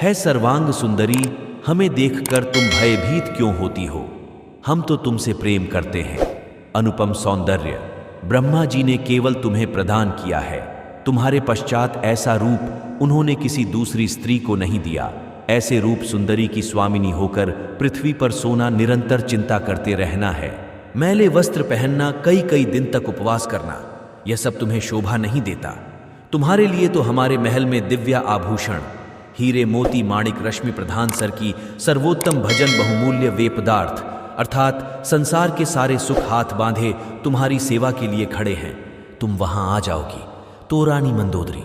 है सर्वांग सुंदरी, हमें देखकर तुम भयभीत क्यों होती हो? हम तो तुमसे प्रेम करते हैं। अनुपम सौंदर्य ब्रह्मा जी ने केवल तुम्हें प्रदान किया है। तुम्हारे पश्चात ऐसा रूप उन्होंने किसी दूसरी स्त्री को नहीं दिया। ऐसे रूप सुंदरी की स्वामिनी होकर पृथ्वी पर सोना, निरंतर चिंता करते रहना है, मैले वस्त्र पहनना, कई कई दिन तक उपवास करना, यह सब तुम्हें शोभा नहीं देता। तुम्हारे लिए तो हमारे महल में दिव्य आभूषण, हीरे मोती माणिक रश्मि प्रधान सर की सर्वोत्तम भजन बहुमूल्य वे पदार्थ अर्थात संसार के सारे सुख हाथ बांधे तुम्हारी सेवा के लिए खड़े हैं। तुम वहां आ जाओगी तो रानी मंदोदरी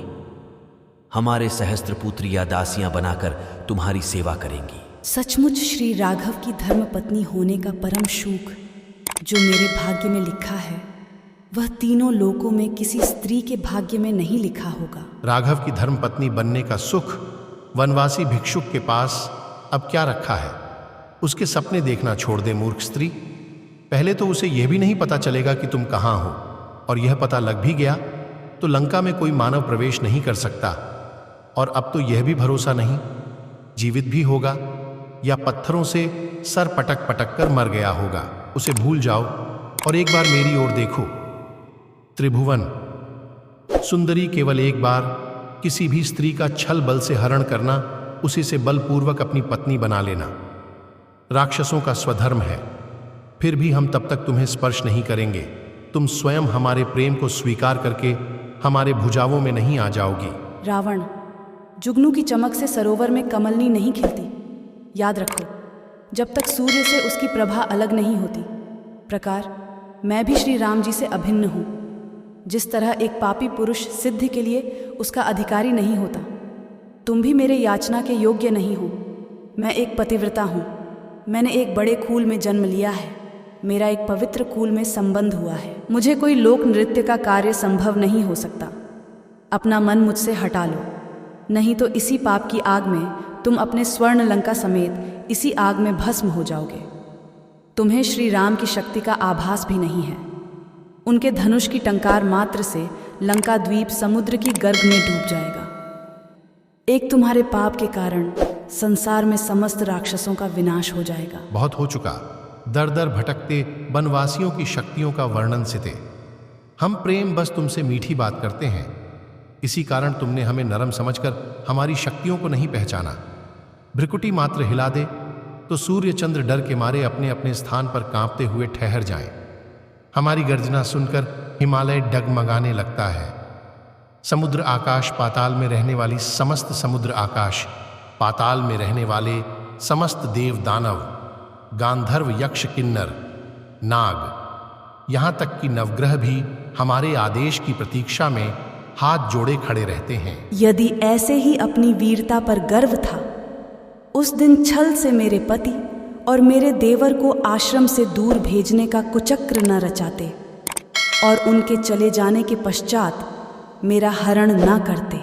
हमारे सहस्त्रपुत्री या दासियां बनाकर तुम्हारी सेवा करेंगी। सचमुच श्री राघव की धर्मपत्नी होने का परम सुख जो मेरे भाग्य में लिखा है, वह तीनों लोकों में किसी स्त्री के भाग्य में नहीं लिखा होगा। राघव की धर्मपत्नी बनने का सुख वनवासी भिक्षुक के पास अब क्या रखा है? उसके सपने देखना छोड़ दे मूर्ख स्त्री। पहले तो उसे यह भी नहीं पता चलेगा कि तुम कहाँ हो, और यह पता लग भी गया तो लंका में कोई मानव प्रवेश नहीं कर सकता। और अब तो यह भी भरोसा नहीं जीवित भी होगा या पत्थरों से सर पटक पटक कर मर गया होगा। उसे भूल जाओ और एक बार मेरी ओर देखो। त्रिभुवन सुंदरी, केवल एक बार किसी भी स्त्री का छल बल से हरण करना, उसी से बलपूर्वक अपनी पत्नी बना लेना राक्षसों का स्वधर्म है। फिर भी हम तब तक तुम्हें स्पर्श नहीं करेंगे। तुम स्वयं हमारे प्रेम को स्वीकार करके हमारे भुजाओं में नहीं आ जाओगी। रावण, जुगनू की चमक से सरोवर में कमलनी नहीं खिलती। याद रखो, जब तक सूर्य से उसकी प्रभा अलग नहीं होती, प्रकार मैं भी श्री राम जी से अभिन्न हूँ। जिस तरह एक पापी पुरुष सिद्धि के लिए उसका अधिकारी नहीं होता, तुम भी मेरे याचना के योग्य नहीं हो। मैं एक पतिव्रता हूँ। मैंने एक बड़े कुल में जन्म लिया है। मेरा एक पवित्र कुल में संबंध हुआ है। मुझे कोई लोक नृत्य का कार्य संभव नहीं हो सकता। अपना मन मुझसे हटा लो, नहीं तो इसी पाप की आग में तुम अपने स्वर्ण लंका समेत इसी आग में भस्म हो जाओगे। तुम्हें श्री राम की शक्ति का आभास भी नहीं है। उनके धनुष की टंकार मात्र से लंका द्वीप समुद्र की गर्भ में डूब जाएगा। एक तुम्हारे पाप के कारण संसार में समस्त राक्षसों का विनाश हो जाएगा। बहुत हो चुका। दर दर भटकते वनवासियों की शक्तियों का वर्णन सिते। हम प्रेम बस तुमसे मीठी बात करते हैं, इसी कारण तुमने हमें नरम समझकर हमारी शक्तियों को नहीं पहचाना। भ्रिकुटी मात्र हिला दे तो सूर्य चंद्र डर के मारे अपने अपने स्थान पर कांपते हुए ठहर जाएं। हमारी गर्जना सुनकर हिमालय डगमगाने लगता है। समुद्र आकाश पाताल में रहने वाली समस्त समुद्र आकाश, पाताल में रहने वाले समस्त देव दानव, गांधर्व यक्ष किन्नर नाग, यहाँ तक कि नवग्रह भी हमारे आदेश की प्रतीक्षा में हाथ जोड़े खड़े रहते हैं। यदि ऐसे ही अपनी वीरता पर गर्व था, उस दिन छल से मेरे पति और मेरे देवर को आश्रम से दूर भेजने का कुचक्र न रचाते और उनके चले जाने के पश्चात मेरा हरण न करते।